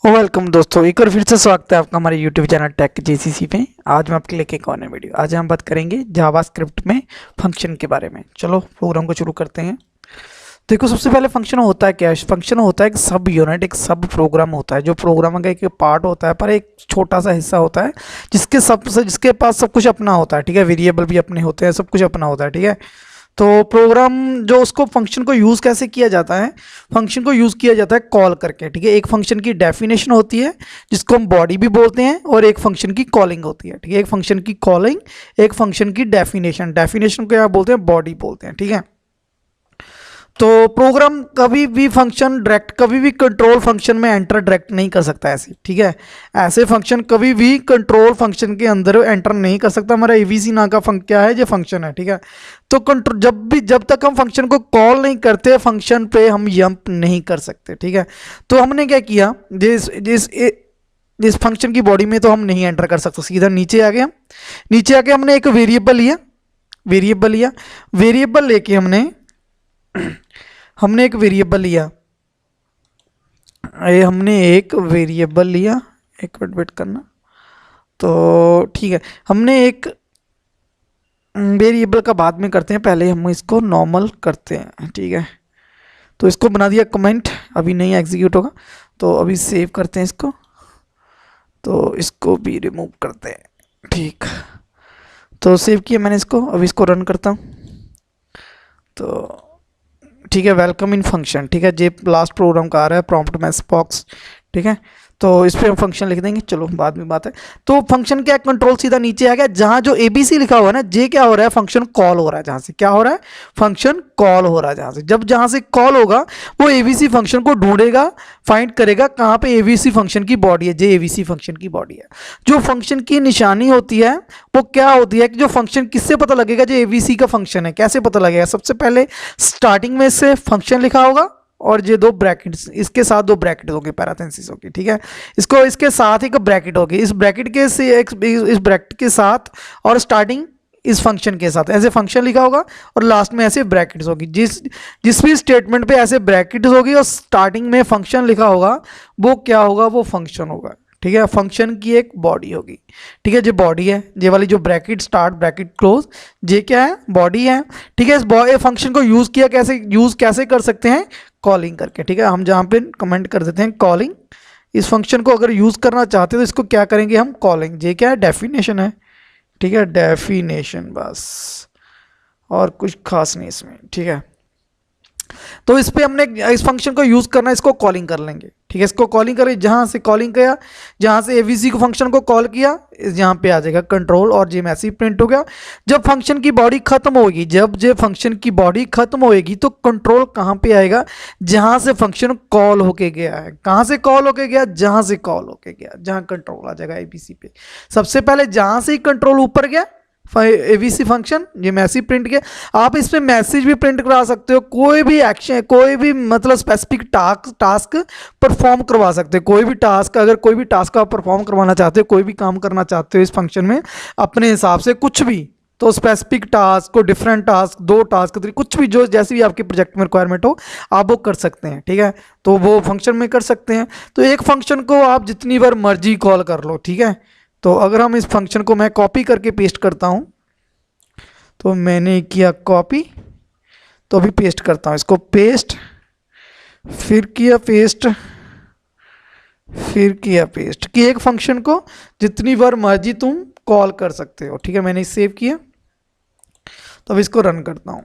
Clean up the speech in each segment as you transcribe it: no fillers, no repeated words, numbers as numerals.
Welcome दोस्तों, एक बार फिर से स्वागत है आपका हमारे यूट्यूब चैनल टेक जेसीसी पे। आज मैं आपके लेके एक और नई वीडियो। आज हम बात करेंगे जावास्क्रिप्ट में फंक्शन के बारे में। चलो प्रोग्राम को शुरू करते हैं। देखो, सबसे पहले फंक्शन होता है क्या? फंक्शन होता है एक सब यूनिट, एक सब प्रोग्राम होता है जो प्रोग्राम का एक पार्ट होता है, पर एक छोटा सा हिस्सा होता है जिसके पास सब कुछ अपना होता है। ठीक है, वेरिएबल भी अपने होते हैं, सब कुछ अपना होता है। ठीक है, तो प्रोग्राम जो उसको फंक्शन को यूज़ कैसे किया जाता है? फंक्शन को यूज़ किया जाता है कॉल करके। ठीक है, एक फंक्शन की डेफिनेशन होती है जिसको हम बॉडी भी बोलते हैं, और एक फंक्शन की कॉलिंग होती है। ठीक है, एक फंक्शन की कॉलिंग, एक फंक्शन की डेफिनेशन। डेफिनेशन को क्या बोलते हैं? बॉडी बोलते हैं। ठीक है, तो प्रोग्राम कभी भी फंक्शन डायरेक्ट, कभी भी कंट्रोल फंक्शन में एंटर डायरेक्ट नहीं कर सकता ऐसे। ठीक है, ऐसे फंक्शन कभी भी कंट्रोल फंक्शन के अंदर एंटर नहीं कर सकता। हमारा एवीसी नाम का क्या है? ये फंक्शन है। ठीक है, तो कंट्रोल जब तक हम फंक्शन को कॉल नहीं करते, फंक्शन पे हम जंप नहीं कर सकते। ठीक है, तो हमने क्या किया, जिस फंक्शन की बॉडी में तो हम नहीं एंटर कर सकते, सीधा नीचे आ गए हम। नीचे आके हमने एक वेरिएबल लिया, वेरिएबल लेके हमने एक वेरिएबल लिया, एक मिनट वेट करना। तो ठीक है, हमने एक वेरिएबल का बाद में करते हैं, पहले हम इसको नॉर्मल करते हैं। ठीक है, तो इसको बना दिया कमेंट, अभी नहीं एग्जीक्यूट होगा, तो अभी सेव करते हैं इसको, तो इसको भी रिमूव करते हैं। ठीक, तो सेव किया मैंने इसको, अभी इसको रन करता हूँ। तो ठीक है, वेलकम इन फंक्शन। ठीक है, जे लास्ट प्रोग्राम का आ रहा है प्रॉम्प्ट मैसेज बॉक्स। ठीक है, तो इस पर हम फंक्शन लिख देंगे, चलो बाद में बात है। तो फंक्शन क्या, कंट्रोल सीधा नीचे आ गया, जहां जो एबीसी लिखा हुआ है ना, जे क्या हो रहा है? फंक्शन कॉल हो रहा है। जहां से क्या हो रहा है? फंक्शन कॉल हो रहा है। जहां से कॉल होगा, वो एबीसी फंक्शन को ढूंढेगा, फाइंड करेगा कहाँ पे एबीसी फंक्शन की बॉडी है। जे एबीसी फंक्शन की बॉडी है, जो फंक्शन की निशानी होती है वो क्या होती है कि जो फंक्शन, किससे पता लगेगा जो एबीसी का फंक्शन है? कैसे पता लगेगा? सबसे पहले स्टार्टिंग में से फंक्शन लिखा होगा, और ये दो ब्रैकेट्स, इसके साथ दो ब्रैकेट होगी, पैराथेसिस होगी। ठीक है, इसको इसके साथ एक ब्रैकेट होगी, इस ब्रैकेट के साथ, और स्टार्टिंग इस फंक्शन के साथ ऐसे फंक्शन लिखा होगा, और लास्ट में ऐसे ब्रैकेट्स होगी। जिस भी स्टेटमेंट पे ऐसे ब्रैकेट्स होगी और स्टार्टिंग में फंक्शन लिखा होगा, वो क्या होगा? वो फंक्शन होगा। ठीक है, फंक्शन की एक बॉडी होगी। ठीक है, जो बॉडी है, ये वाली जो ब्रैकेट स्टार्ट ब्रैकेट क्लोज, ये क्या है? बॉडी है। ठीक है, इस फंक्शन को यूज कैसे कर सकते हैं? कॉलिंग करके। ठीक है, हम जहाँ पे कमेंट कर देते हैं कॉलिंग। इस फंक्शन को अगर यूज करना चाहते हैं तो इसको क्या करेंगे हम? कॉलिंग। ये क्या है? डेफिनेशन है। ठीक है, डेफिनेशन, बस, और कुछ खास नहीं इसमें। ठीक है, तो इस पे हमने इस फंक्शन को यूज करना है, इसको कॉलिंग कर लेंगे। ठीक है, इसको कॉलिंग करें, जहां से कॉलिंग किया, जहां से एवीसी को फंक्शन को कॉल किया, यहां पे आ जाएगा कंट्रोल, और जे मैसेज प्रिंट हो गया। जब फंक्शन की बॉडी खत्म होगी, तो कंट्रोल कहां पे आएगा? जहां से फंक्शन कॉल होके गया है। कहां से कॉल होके गया? जहां से कॉल होके गया, जहां कंट्रोल आ जाएगा एबीसी पे। सबसे पहले जहां से कंट्रोल ऊपर गया, एवीसी फंक्शन, ये मैसेज प्रिंट किया। आप इसमें मैसेज भी प्रिंट करा सकते हो, कोई भी एक्शन, कोई भी मतलब स्पेसिफिक टास्क परफॉर्म करवा सकते हो। कोई भी टास्क, अगर कोई भी टास्क आप परफॉर्म करवाना चाहते हो, कोई भी काम करना चाहते हो इस फंक्शन में अपने हिसाब से, कुछ भी, तो स्पेसिफिक टास्क को, डिफरेंट टास्क, 2 टास्क, कुछ भी, जो जैसी भी आपकी प्रोजेक्ट में रिक्वायरमेंट हो, आप वो कर सकते हैं। ठीक है, तो वो फंक्शन में कर सकते हैं। तो एक फंक्शन को आप जितनी बार मर्जी कॉल कर लो। ठीक है, तो अगर हम इस फंक्शन को, मैं कॉपी करके पेस्ट करता हूं, तो मैंने किया कॉपी, तो अभी पेस्ट करता हूं इसको, पेस्ट, फिर किया पेस्ट कि एक फंक्शन को जितनी बार मर्जी तुम कॉल कर सकते हो। ठीक है, मैंने सेव किया, तो अब इसको रन करता हूं।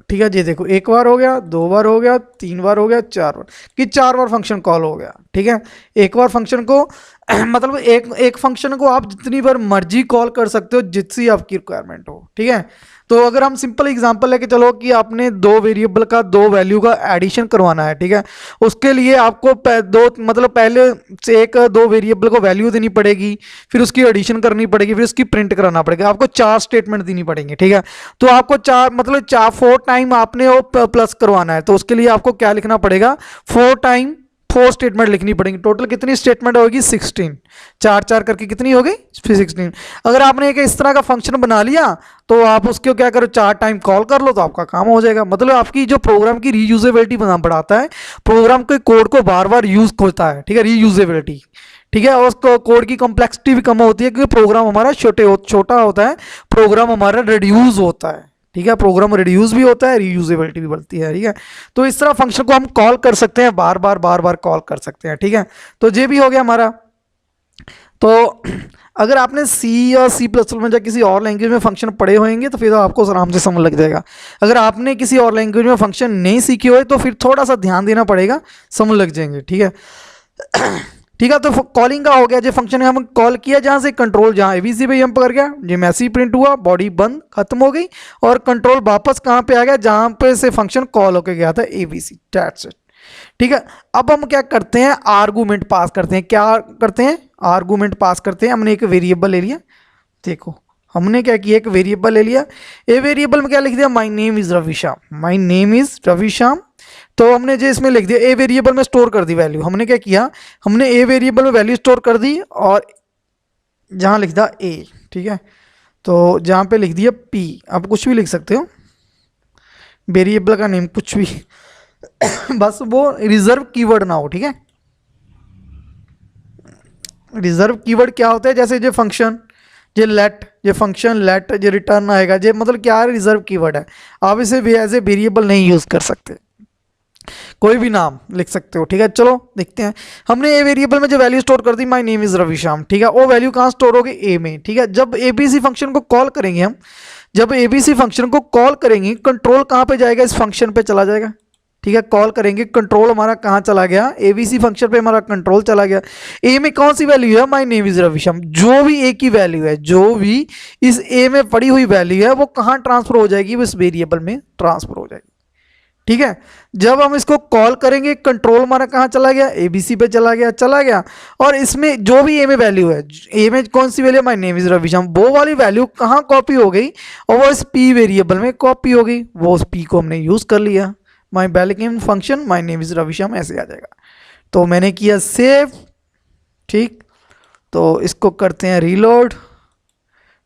ठीक है, ये देखो, 1 बार हो गया, 2 बार हो गया, 3 बार हो गया, 4 बार, कि 4 बार फंक्शन कॉल हो गया। ठीक है, एक बार फंक्शन को मतलब एक फंक्शन को आप जितनी बार मर्जी कॉल कर सकते हो, जितनी आपकी रिक्वायरमेंट हो। ठीक है, तो अगर हम सिंपल एग्जांपल लेके चलो कि आपने 2 वेरिएबल का, 2 वैल्यू का एडिशन करवाना है। ठीक है, उसके लिए आपको पहले से 2 वेरिएबल को वैल्यू देनी पड़ेगी, फिर उसकी एडिशन करनी पड़ेगी, फिर उसकी प्रिंट कराना पड़ेगा, आपको 4 स्टेटमेंट देनी पड़ेंगे। ठीक है, तो आपको 4 टाइम आपने वो प्लस करवाना है, तो उसके लिए आपको क्या लिखना पड़ेगा? 4 टाइम 4 स्टेटमेंट लिखनी पड़ेंगी। टोटल कितनी स्टेटमेंट होगी? 16। 4 4 करके कितनी हो गई? 16। अगर आपने एक इस तरह का फंक्शन बना लिया तो आप उसको क्या करो, 4 टाइम कॉल कर लो तो आपका काम हो जाएगा। मतलब आपकी जो प्रोग्राम की रीयूजेबिलिटी बढ़ाता है, प्रोग्राम के कोड को बार बार यूज होता है, ठीक है, रीयूजेबिलिटी, ठीक है। और उसको कोड की कॉम्प्लेक्सिटी भी कम होती है क्योंकि प्रोग्राम हमारा छोटा होता है, प्रोग्राम हमारा रिड्यूस होता है, ठीक है। प्रोग्राम रिड्यूस भी होता है, रीयूजेबिलिटी भी बढ़ती है, ठीक है। तो इस तरह फंक्शन को हम कॉल कर सकते हैं, बार बार कॉल कर सकते हैं, ठीक है। तो ये भी हो गया हमारा। तो अगर आपने सी या सी प्लस प्लस में या किसी और लैंग्वेज में फंक्शन पढ़े होंगे तो फिर तो आपको आराम से समझ लग जाएगा। अगर आपने किसी और लैंग्वेज में फंक्शन नहीं सीखे हुए तो फिर थोड़ा सा ध्यान देना पड़ेगा, समझ लग जाएंगे, ठीक है। ठीक है, तो कॉलिंग का हो गया, जो फंक्शन है हम कॉल किया, जहाँ से कंट्रोल जहाँ एबीसी पे जंप कर गया, ये मैसेज प्रिंट हुआ, बॉडी बंद खत्म हो गई, और कंट्रोल वापस कहाँ पे आ गया? जहाँ पे से फंक्शन कॉल होके गया था, एबीसी, दैट्स इट, ठीक है। अब हम क्या करते हैं? आर्गूमेंट पास करते हैं। क्या करते हैं? आर्गूमेंट पास करते हैं। हमने एक वेरिएबल ले लिया, देखो हमने क्या किया, एक वेरिएबल ले लिया। ए वेरिएबल में क्या लिख दिया? My name is Ravishyam, my name is Ravishyam. तो हमने जो इसमें लिख दिया, ए वेरिएबल में स्टोर कर दी वैल्यू। हमने क्या किया? हमने ए वेरिएबल में वैल्यू स्टोर कर दी और जहाँ लिख दिया ए, ठीक है। तो जहाँ पे लिख दिया पी, आप कुछ भी लिख सकते हो, वेरिएबल का नेम कुछ भी बस वो रिजर्व कीवर्ड ना हो, ठीक है। रिजर्व कीवर्ड क्या होता है? जैसे जो फंक्शन, ये लेट, ये फंक्शन लेट, ये रिटर्न आएगा, ये मतलब क्या है? रिजर्व कीवर्ड है। आप इसे एज ए वेरिएबल नहीं यूज कर सकते, कोई भी नाम लिख सकते हो, ठीक है। चलो देखते हैं। हमने ए वेरिएबल में जो वैल्यू स्टोर कर दी, माय नेम इज रविश्याम, ठीक है। वो वैल्यू कहाँ स्टोर होगी? ए में, ठीक है। जब एबीसी फंक्शन को कॉल करेंगे हम, जब एबीसी फंक्शन को कॉल करेंगे, कंट्रोल कहाँ पे जाएगा? इस फंक्शन पे चला जाएगा, ठीक है। कॉल करेंगे, कंट्रोल हमारा कहाँ चला गया? एबीसी फंक्शन पे हमारा कंट्रोल चला गया। ए में कौन सी वैल्यू है? My name is Ravishyam. जो भी ए की वैल्यू है, जो भी इस ए में पड़ी हुई वैल्यू है, वो कहाँ ट्रांसफर हो जाएगी? वो इस वेरिएबल में ट्रांसफर हो जाएगी, ठीक है। जब हम इसको कॉल करेंगे, कंट्रोल हमारा कहाँ चला गया? एबीसी पे चला गया। और इसमें जो भी ए में वैल्यू है, ए में कौन सी वैल्यू? माय नेम इज रविश्याम, वो वाली वैल्यू कहाँ कॉपी हो गई? और वो इस पी वेरिएबल में कॉपी हो गई। वो उस पी को हमने यूज कर लिया, my welcome function my name is Ravishyam, ऐसे आ जाएगा। तो मैंने किया सेव, ठीक। तो इसको करते हैं रीलोड,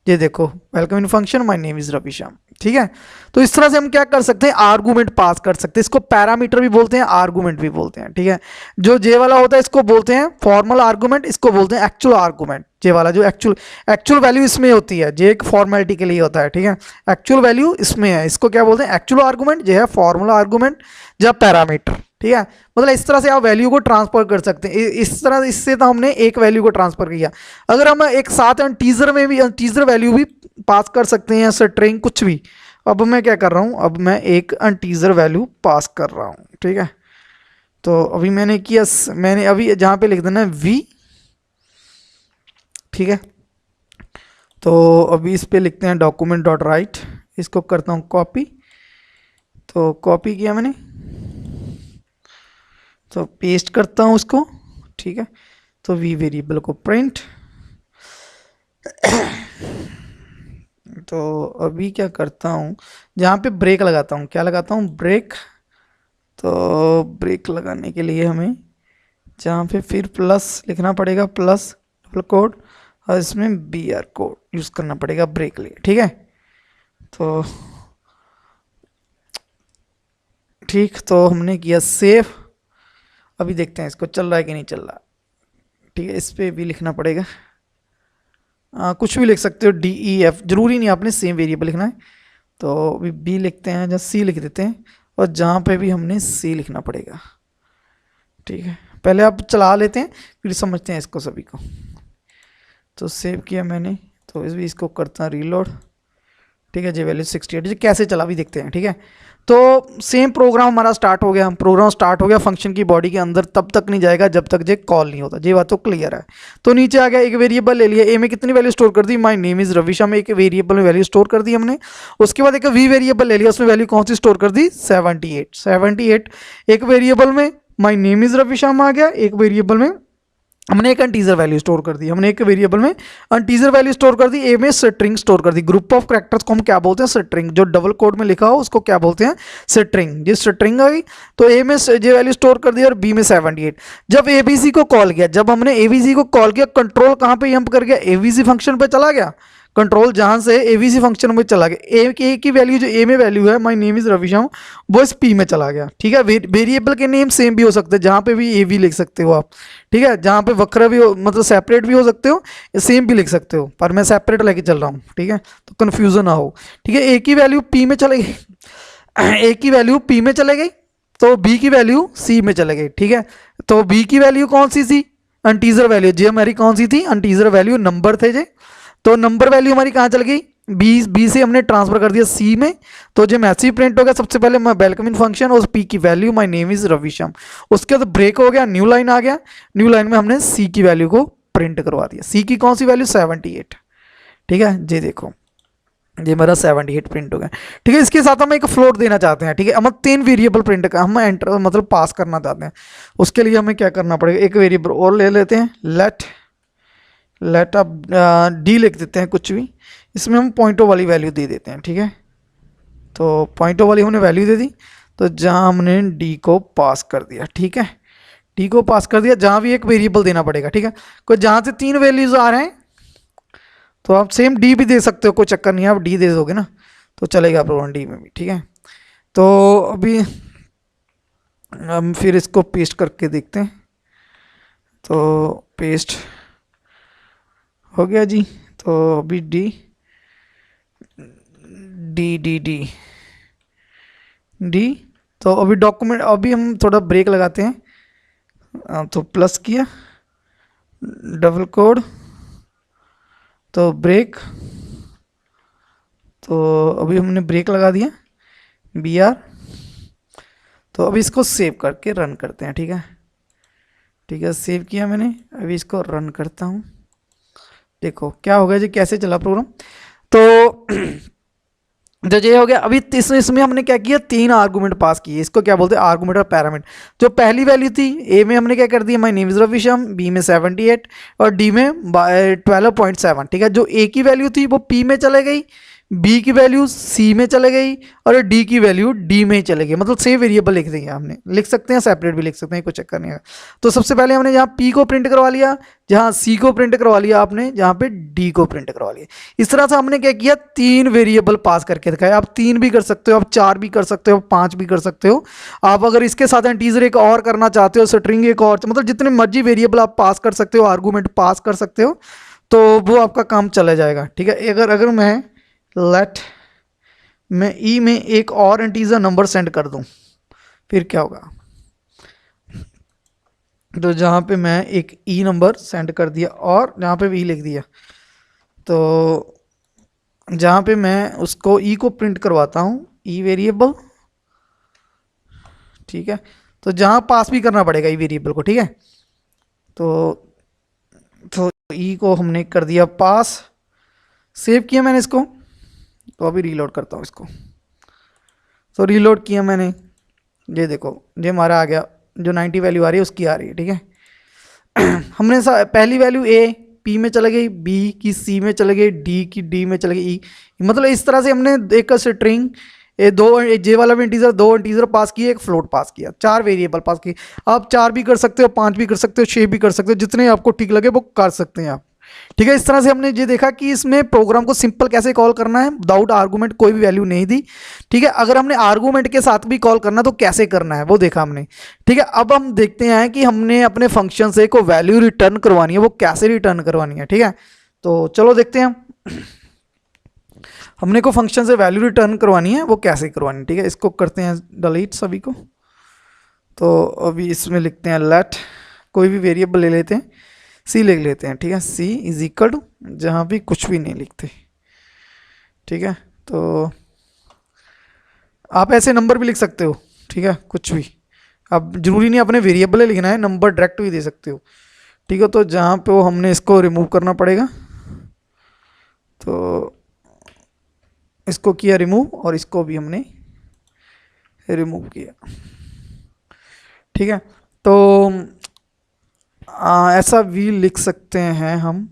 ये देखो welcome in function my name is Ravishyam, ठीक है। तो इस तरह से हम क्या कर सकते हैं? आर्गूमेंट पास कर सकते हैं। इसको पैरामीटर भी बोलते हैं, आर्गूमेंट भी बोलते हैं, ठीक है। जो जे वाला होता है इसको बोलते हैं फॉर्मल आर्गूमेंट, इसको बोलते हैं एक्चुअल आर्गूमेंट। जे वाला जो एक्चुअल वैल्यू इसमें होती है, जे एक फॉर्मेलिटी के लिए होता है, ठीक है। एक्चुअल वैल्यू इसमें है, इसको क्या बोलते हैं? Actual argument. जे है फॉर्मल आर्गूमेंट, जब पैरामीटर, ठीक है। मतलब इस तरह से आप वैल्यू को ट्रांसफर कर सकते हैं। इस तरह इससे तो हमने एक वैल्यू को ट्रांसफर किया। अगर हम एक साथ टीजर में भी टीजर वैल्यू भी पास कर सकते हैं, स्ट्रिंग कुछ भी। अब मैं क्या कर रहा हूँ? अब मैं एक अनटीजर वैल्यू पास कर रहा हूँ, ठीक है। तो अभी मैंने किया, मैंने अभी जहाँ पे लिख देना है वी, ठीक है। तो अभी इस पे लिखते हैं डॉक्यूमेंट डॉट राइट, इसको करता हूँ कॉपी। तो कॉपी किया मैंने, तो पेस्ट करता हूँ उसको, ठीक है। तो वी वेरिएबल को प्रिंट। तो अभी क्या करता हूँ? जहाँ पे ब्रेक लगाता हूँ, क्या लगाता हूँ? ब्रेक। तो ब्रेक लगाने के लिए हमें जहाँ पे फिर प्लस लिखना पड़ेगा, प्लस डबल कोड, और इसमें BR कोड यूज़ करना पड़ेगा ब्रेक लिए, ठीक है। तो ठीक, तो हमने किया सेव। अभी देखते हैं इसको चल रहा है कि नहीं चल रहा, ठीक है। इस पर भी लिखना पड़ेगा, कुछ भी लिख सकते हो, DEF, जरूरी नहीं आपने सेम वेरिएबल लिखना है। तो अभी बी लिखते हैं, जहाँ सी लिख देते हैं, और जहाँ पे भी हमने सी लिखना पड़ेगा, ठीक है। पहले आप चला लेते हैं फिर समझते हैं इसको सभी को। तो सेव किया मैंने, तो इसको करता हूँ रीलोड, ठीक है। जी वैल्यू 68, जी कैसे चला भी देखते हैं, ठीक है। तो सेम प्रोग्राम हमारा स्टार्ट हो गया। प्रोग्राम स्टार्ट हो गया फंक्शन की बॉडी के अंदर, तब तक नहीं जाएगा जब तक जे कॉल नहीं होता। ये बात तो क्लियर है। तो नीचे आ गया, एक वेरिएबल ले लिया, ए में कितनी वैल्यू स्टोर कर दी? माय नेम इज रविश्याम में एक वेरिएबल में वैल्यू स्टोर कर दी हमने। उसके बाद एक वी वेरिएबल ले लिया, उसमें वैल्यू कौन सी स्टोर कर दी? 78। एक वेरिएबल में माय नेम इज रविश्याम आ गया, एक वेरिएबल में हमने एक अनटीजर वैल्यू स्टोर कर दी, हमने एक वेरिएबल में अनटीजर वैल्यू स्टोर कर दी, ए में स्ट्रिंग स्टोर कर दी। ग्रुप ऑफ कैरेक्टर्स को हम क्या बोलते हैं? स्ट्रिंग। जो डबल कोड में लिखा हो उसको क्या बोलते हैं? स्ट्रिंग। जिस स्ट्रिंग आ गई तो ए में ये वैल्यू स्टोर कर दी और बी में 78। जब एबीसी को कॉल किया, जब हमने एबीसी को कॉल किया, कंट्रोल कहाँ पे जंप कर गया? एबीसी फंक्शन पे चला गया। कंट्रोल जहां से एबीसी फंक्शन में चला गया, ए की वैल्यू जो ए में वैल्यू है, माय नेम इज रविशम, वो इस पी में चला गया। ठीक है, वेरिएबल के नेम सेम भी हो सकते हैं, जहां पे भी ए भी लिख सकते हो आप। ठीक है, जहां पे वक्र भी हो, मतलब सेपरेट भी हो सकते हो, सेम भी लिख सकते हो, पर मैं सेपरेट लेके चल रहा हूँ। ठीक है, तो कन्फ्यूजन ना हो। ठीक है, ए की वैल्यू पी में चले गई, ए की वैल्यू पी में चले गई, तो बी की वैल्यू सी में चले गई। ठीक है, तो बी की वैल्यू कौन सी थी? अनटीजर वैल्यू। जे हमारी कौन सी थी? अनटीजर वैल्यू, नंबर थे जे। तो नंबर वैल्यू हमारी कहाँ चल गई? बी से हमने ट्रांसफर कर दिया सी में, तो जो मैसेज प्रिंट हो गया सबसे पहले वेलकम इन फंक्शन और पी की वैल्यू माय नेम इज रविशम। उसके बाद ब्रेक हो गया, न्यू लाइन आ गया, न्यू लाइन में हमने सी की वैल्यू को प्रिंट करवा दिया। सी की कौन सी वैल्यू? 78। ठीक है, ये देखो, ये मेरा 78 प्रिंट हो गया। ठीक है, इसके साथ हम एक फ्लोट देना चाहते हैं। ठीक है, हम 3 वेरिएबल प्रिंट का हम एंटर मतलब पास करना चाहते हैं। उसके लिए हमें क्या करना पड़ेगा? एक वेरिएबल और ले लेते हैं, लेट अब डी लिख देते हैं कुछ भी, इसमें हम पॉइंटों वाली वैल्यू दे देते हैं। ठीक है, तो पॉइंटों वाली हमने वैल्यू दे दी, तो जहां हमने डी को पास कर दिया। ठीक है, डी को पास कर दिया, जहां भी एक वेरिएबल देना पड़ेगा। ठीक है, कोई जहां से 3 वैल्यूज आ रहे हैं तो आप सेम डी भी दे सकते हो, कोई चक्कर नहीं है, आप डी दे दोगे ना तो चलेगा प्रोग्राम डी में भी। ठीक है, तो अभी हम फिर इसको पेस्ट करके देखते हैं। तो पेस्ट हो गया जी, तो अभी D D D D D, तो अभी डॉक्यूमेंट, अभी हम थोड़ा ब्रेक लगाते हैं। तो प्लस किया, डबल कोड, तो ब्रेक, तो अभी हमने ब्रेक लगा दिया, बी आर। तो अभी इसको सेव करके रन करते हैं। ठीक है, ठीक है, सेव किया मैंने, अभी इसको रन करता हूँ। देखो क्या हो गया जी, कैसे चला प्रोग्राम। तो जो ये हो गया। अभी इसमें हमने क्या किया? 3 आर्गुमेंट पास किए, इसको क्या बोलते हैं? आर्गुमेंट और पैरामीटर। जो पहली वैल्यू थी ए में हमने क्या कर दिया? माय नेम इज रविशम, बी में 78 और डी में 12.7। ठीक है, जो ए की वैल्यू थी वो पी में चले गई, बी की वैल्यू सी में चले गई और डी की वैल्यू डी में ही चले गई। मतलब सेम वेरिएबल लिख देंगे, हमने लिख सकते हैं, सेपरेट भी लिख सकते हैं, कोई चक्कर नहीं है। तो सबसे पहले हमने यहाँ पी को प्रिंट करवा लिया, जहाँ सी को प्रिंट करवा लिया आपने, जहाँ पे डी को प्रिंट करवा लिया। इस तरह से हमने क्या किया? 3 वेरिएबल पास करके दिखाया। आप 3 भी कर सकते हो, आप 4 भी कर सकते हो, 5 भी कर सकते हो। आप अगर इसके साथ इंटीजर एक और करना चाहते हो, स्ट्रिंग एक और, मतलब जितने मर्जी वेरिएबल आप पास कर सकते हो, आर्गूमेंट पास कर सकते हो, तो वो आपका काम चला जाएगा। ठीक है, अगर मैं लेट मैं ई में एक और इंटीजर नंबर सेंड कर दूं, फिर क्या होगा? तो जहाँ पे मैं एक ई नंबर सेंड कर दिया और जहाँ पे भी लिख दिया, तो जहाँ पे मैं उसको ई को प्रिंट करवाता हूँ, ई वेरिएबल। ठीक है, तो जहाँ पास भी करना पड़ेगा ई वेरिएबल को। ठीक है, तो ई को हमने कर दिया पास, सेव किया मैंने इसको। तो अभी रीलोड करता हूँ इसको। तो रीलोड किया मैंने, ये देखो, ये हमारा आ गया, जो 90 वैल्यू आ रही है उसकी आ रही है। ठीक है, हमने पहली वैल्यू ए पी में चले गई, बी की सी में चले गई, डी की डी में चले गई, ई। मतलब इस तरह से हमने एक स्ट्रिंग जे वाला भी इंटीजर, 2 इंटीजर पास किए, एक फ्लोट पास किया, 4 वेरिएबल पास किए। आप 4 भी कर सकते हो, 5 भी कर सकते हो, 6 भी कर सकते हो, जितने आपको ठीक लगे वो कर सकते हैं आप। ठीक है, इस तरह से हमने ये देखा कि इसमें प्रोग्राम को सिंपल कैसे कॉल करना है, विदाउट आर्गूमेंट, कोई भी वैल्यू नहीं दी। ठीक है, अगर हमने आर्गूमेंट के साथ भी कॉल करना तो कैसे करना है वो देखा हमने। ठीक है, अब हम देखते हैं कि हमने अपने फंक्शन से को वैल्यू रिटर्न करवानी है, वो कैसे रिटर्न करवानी है। ठीक है, तो चलो देखते हैं हमने को फंक्शन से वैल्यू रिटर्न करवानी है वो कैसे करवानी है। ठीक है, इसको करते हैं डिलीट सभी को। तो अभी इसमें लिखते हैं लेट, कोई भी वेरिएबल ले लेते हैं, सी लिख लेते हैं। ठीक है, सी इज इक्वल टू, जहाँ भी कुछ भी नहीं लिखते। ठीक है, तो आप ऐसे नंबर भी लिख सकते हो। ठीक है, कुछ भी, अब जरूरी नहीं अपने वेरिएबल लिखना है, नंबर डायरेक्ट भी दे सकते हो। ठीक है, तो जहाँ पे वो हमने इसको रिमूव करना पड़ेगा, तो इसको किया रिमूव और इसको भी हमने रिमूव किया। ठीक है, तो ऐसा भी लिख सकते हैं हम।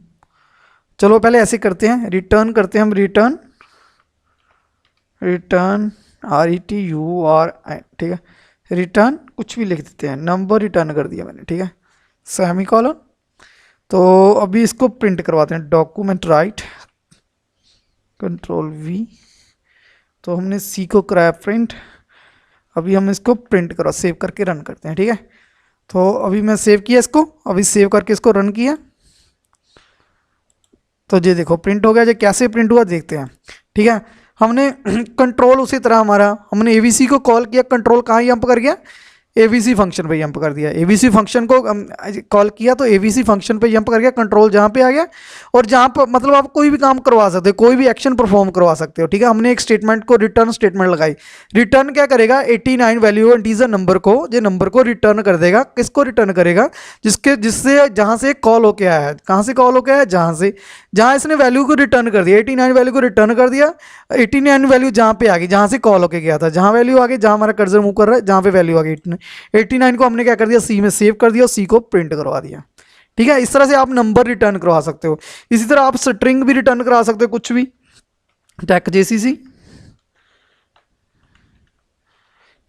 चलो पहले ऐसे करते हैं, रिटर्न करते हैं हम, रिटर्न RETURN, ठीक है। रिटर्न कुछ भी लिख देते हैं, नंबर रिटर्न कर दिया मैंने, ठीक है, सेमीकोलन। तो अभी इसको प्रिंट करवाते हैं, डॉक्यूमेंट राइट Ctrl+V। तो हमने सी को कराया प्रिंट, अभी हम इसको प्रिंट करा, सेव करके रन करते हैं, ठीक है। तो अभी मैं सेव किया इसको, अभी सेव करके इसको रन किया, तो ये देखो प्रिंट हो गया। ये कैसे प्रिंट हुआ देखते हैं, ठीक है। हमने कंट्रोल उसी तरह हमारा, हमने एबीसी को कॉल किया, कंट्रोल कहाँ जंप कर गया, एबीसी फंक्शन पे जंप कर दिया। एबीसी फंक्शन को कॉल किया तो एबीसी फंक्शन पे जंप कर गया, कंट्रोल जहाँ पे आ गया। और जहाँ पर मतलब आप कोई भी काम करवा सकते हो, कोई भी एक्शन परफॉर्म करवा सकते हो, ठीक है। हमने एक स्टेटमेंट को रिटर्न स्टेटमेंट लगाई, रिटर्न क्या करेगा, 89 वैल्यू इंटीजर नंबर को, जो नंबर को रिटर्न कर देगा। किसको रिटर्न करेगा, जिससे जहाँ से कॉल होके आया है, कहाँ से कॉल होके आया है, जहाँ इसने वैल्यू को रिटर्न कर दिया, 89 वैल्यू को रिटर्न कर दिया। 89 वैल्यू जहाँ पे आ गई, जहाँ से कॉल होके गया था, जहाँ वैल्यू आ गई, जहाँ हमारा कर्सर मूव कर रहा है, जहाँ पे वैल्यू आ गई 89 को हमने क्या कर दिया, सी में सेव कर दिया और सी को प्रिंट करवा दिया, ठीक है। इस तरह से आप नंबर रिटर्न करवा सकते हो। इसी तरह आप स्ट्रिंग भी रिटर्न करा सकते हो, कुछ भी, टैक JCC,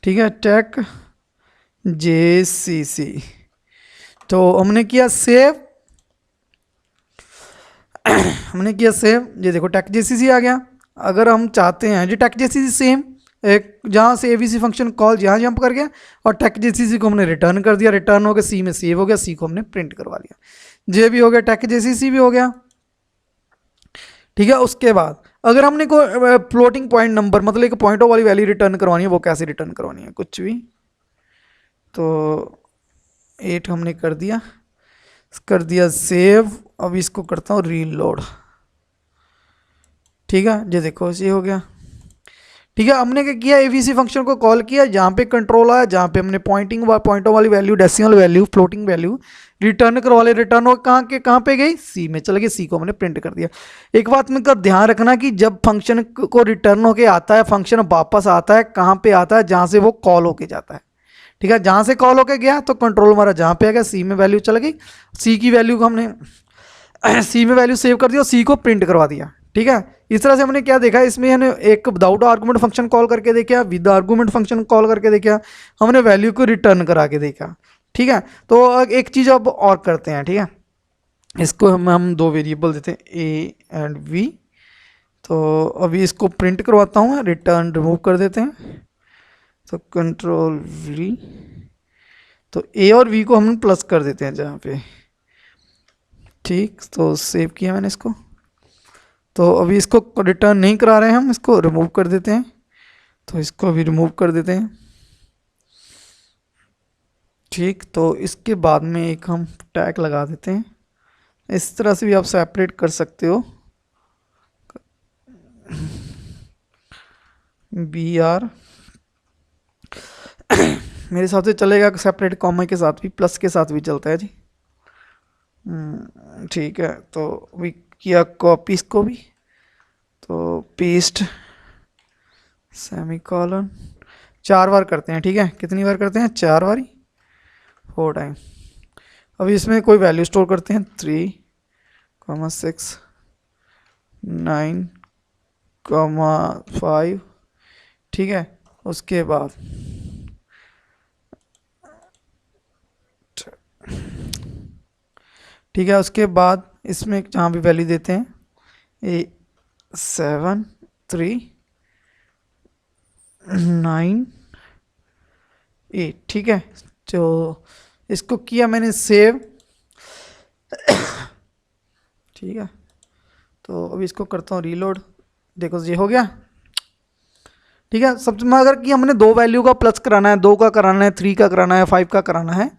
ठीक है, टैक JCC। तो हमने किया सेव, हमने किया सेव, ये देखो टैक JCC आ गया। अगर हम चाहते हैं, जो टैक JCC सेम एक, जहाँ से एबीसी फंक्शन कॉल यहाँ जंप कर गया और टैक JCC को हमने रिटर्न कर दिया, रिटर्न हो गया, सी में सेव हो गया, सी को हमने प्रिंट करवा दिया, जे भी हो गया, टैक JCC भी हो गया, ठीक है। उसके बाद अगर हमने कोई फ्लोटिंग पॉइंट नंबर, मतलब एक पॉइंटों वाली वैल्यू रिटर्न करवानी है, वो कैसे रिटर्न करवानी है, कुछ भी, तो 8 हमने कर दिया सेव। अब इसको करता हूँ रीलोड, ठीक है। ये देखो ये हो गया, ठीक है। हमने क्या किया, एबीसी फंक्शन को कॉल किया, जहाँ पे कंट्रोल आया, जहाँ पे हमने पॉइंटों वाली value, decimal value, floating value return करवा ले, रिटर्न हो कहाँ पे गई, सी में चल गई, सी को हमने प्रिंट कर दिया। एक बात में का ध्यान रखना कि जब फंक्शन को रिटर्न होके आता है, फंक्शन वापस आता है, कहाँ पे आता है, जहाँ से वो कॉल होके जाता है, ठीक है। जहाँ से कॉल होके गया तो कंट्रोल हमारा जहाँ पे आ गया, सी में वैल्यू चल गई, सी की वैल्यू को हमने सी में वैल्यू सेव कर दिया और सी को प्रिंट करवा दिया, ठीक है। इस तरह से हमने क्या देखा, इसमें हमने एक विदाउट आर्गूमेंट फंक्शन कॉल करके देखा, विद आर्गूमेंट फंक्शन कॉल करके देखा, हमने वैल्यू को रिटर्न करा के देखा, ठीक है। तो एक चीज़ अब और करते हैं, ठीक है। इसको हम 2 वेरिएबल देते हैं, ए एंड वी। तो अभी इसको प्रिंट करवाता हूँ, रिटर्न रिमूव कर देते हैं, तो Ctrl+V। तो ए और वी को हम प्लस कर देते हैं जहाँ पे, ठीक। तो सेव किया मैंने इसको। तो अभी इसको रिटर्न नहीं करा रहे हैं हम, इसको रिमूव कर देते हैं, तो इसको भी रिमूव कर देते हैं, ठीक। तो इसके बाद में एक हम टैग लगा देते हैं, इस तरह से भी आप सेपरेट कर सकते हो, BR मेरे हिसाब से चलेगा, सेपरेट कॉमा के साथ भी, प्लस के साथ भी चलता है जी, ठीक है। तो अभी किया कॉपी इसको भी, तो पेस्ट, सेमीकोलन, 4 बार करते हैं, ठीक है। कितनी बार करते हैं, 4 बार, 4 टाइम। अभी इसमें कोई वैल्यू स्टोर करते हैं, 3, 6, 9, 5, ठीक है। उसके बाद ठीक है, उसके बाद इसमें जहाँ भी वैल्यू देते हैं, 7, 3, 9, 8, ठीक है। तो इसको किया मैंने सेव, ठीक है। तो अभी इसको करता हूँ रीलोड, देखो ये हो गया, ठीक है। सब में अगर कि हमने 2 वैल्यू का प्लस कराना है, 2 का कराना है, 3 का कराना है, 5 का कराना है,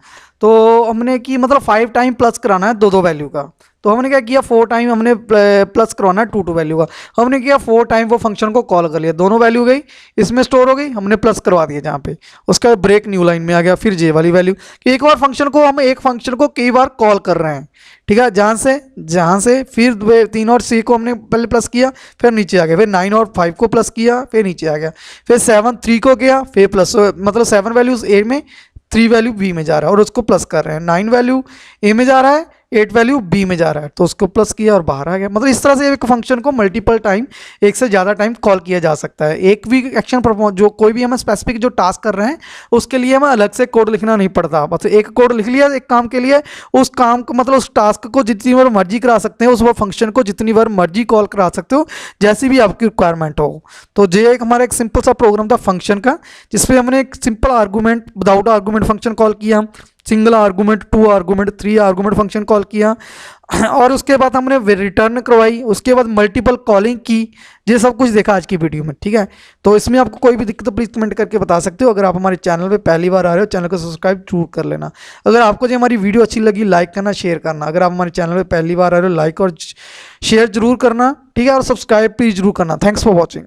तो हमने कि मतलब 5 टाइम प्लस कराना है 2 वैल्यू का, तो हमने क्या किया, 4 टाइम हमने प्लस करवाना है 2 वैल्यू का। हमने किया 4 टाइम वो फंक्शन को कॉल कर लिया, दोनों वैल्यू गई, इसमें स्टोर हो गई, हमने प्लस करवा दिया जहाँ पे, उसका ब्रेक न्यू लाइन में आ गया। फिर जे वाली वैल्यू कि एक बार फंक्शन को, हम एक फंक्शन को कई बार कॉल कर रहे हैं, ठीक है, जहाँ से फिर 3 और 6 को हमने पहले प्लस किया, फिर नीचे आ गया, फिर 9 और 5 को प्लस किया, फिर नीचे आ गया, फिर 7 3 को किया, फिर प्लस, मतलब 7 वैल्यूज ए में, 3 वैल्यू बी में जा रहा है और उसको प्लस कर रहे हैं। 9 वैल्यू ए में जा रहा है, 8 वैल्यू बी में जा रहा है, तो उसको प्लस किया और बाहर आ गया। मतलब इस तरह से एक फंक्शन को मल्टीपल टाइम, एक से ज़्यादा टाइम कॉल किया जा सकता है। एक भी एक्शन परफॉर्म, जो कोई भी हमें स्पेसिफिक जो टास्क कर रहे हैं उसके लिए हमें अलग से कोड लिखना नहीं पड़ता। बस एक कोड लिख लिया एक काम के लिए, उस काम को मतलब उस टास्क को जितनी बार मर्जी करा सकते हैं, उस वो फंक्शन को जितनी बार मर्जी कॉल करा सकते हो, जैसी भी आपकी रिक्वायरमेंट हो। तो ये एक हमारा एक सिंपल सा प्रोग्राम था फंक्शन का, जिसपे हमने एक simple argument without argument function call किया, single argument, 2 argument, 3 argument function call किया और उसके बाद हमने रिटर्न करवाई, उसके बाद मल्टीपल कॉलिंग की। ये सब कुछ देखा आज की वीडियो में, ठीक है। तो इसमें आपको कोई भी दिक्कत तो प्लीज़ कमेंट करके बता सकते हो। अगर आप हमारे चैनल पे पहली बार आ रहे हो, चैनल को सब्सक्राइब जरूर कर लेना। अगर आपको जो हमारी वीडियो अच्छी लगी, लाइक करना, शेयर करना। अगर आप हमारे चैनल पे पहली बार आ रहे हो, लाइक और शेयर जरूर करना, ठीक है, और सब्सक्राइब प्लीज़ जरूर करना। Thanks for watching.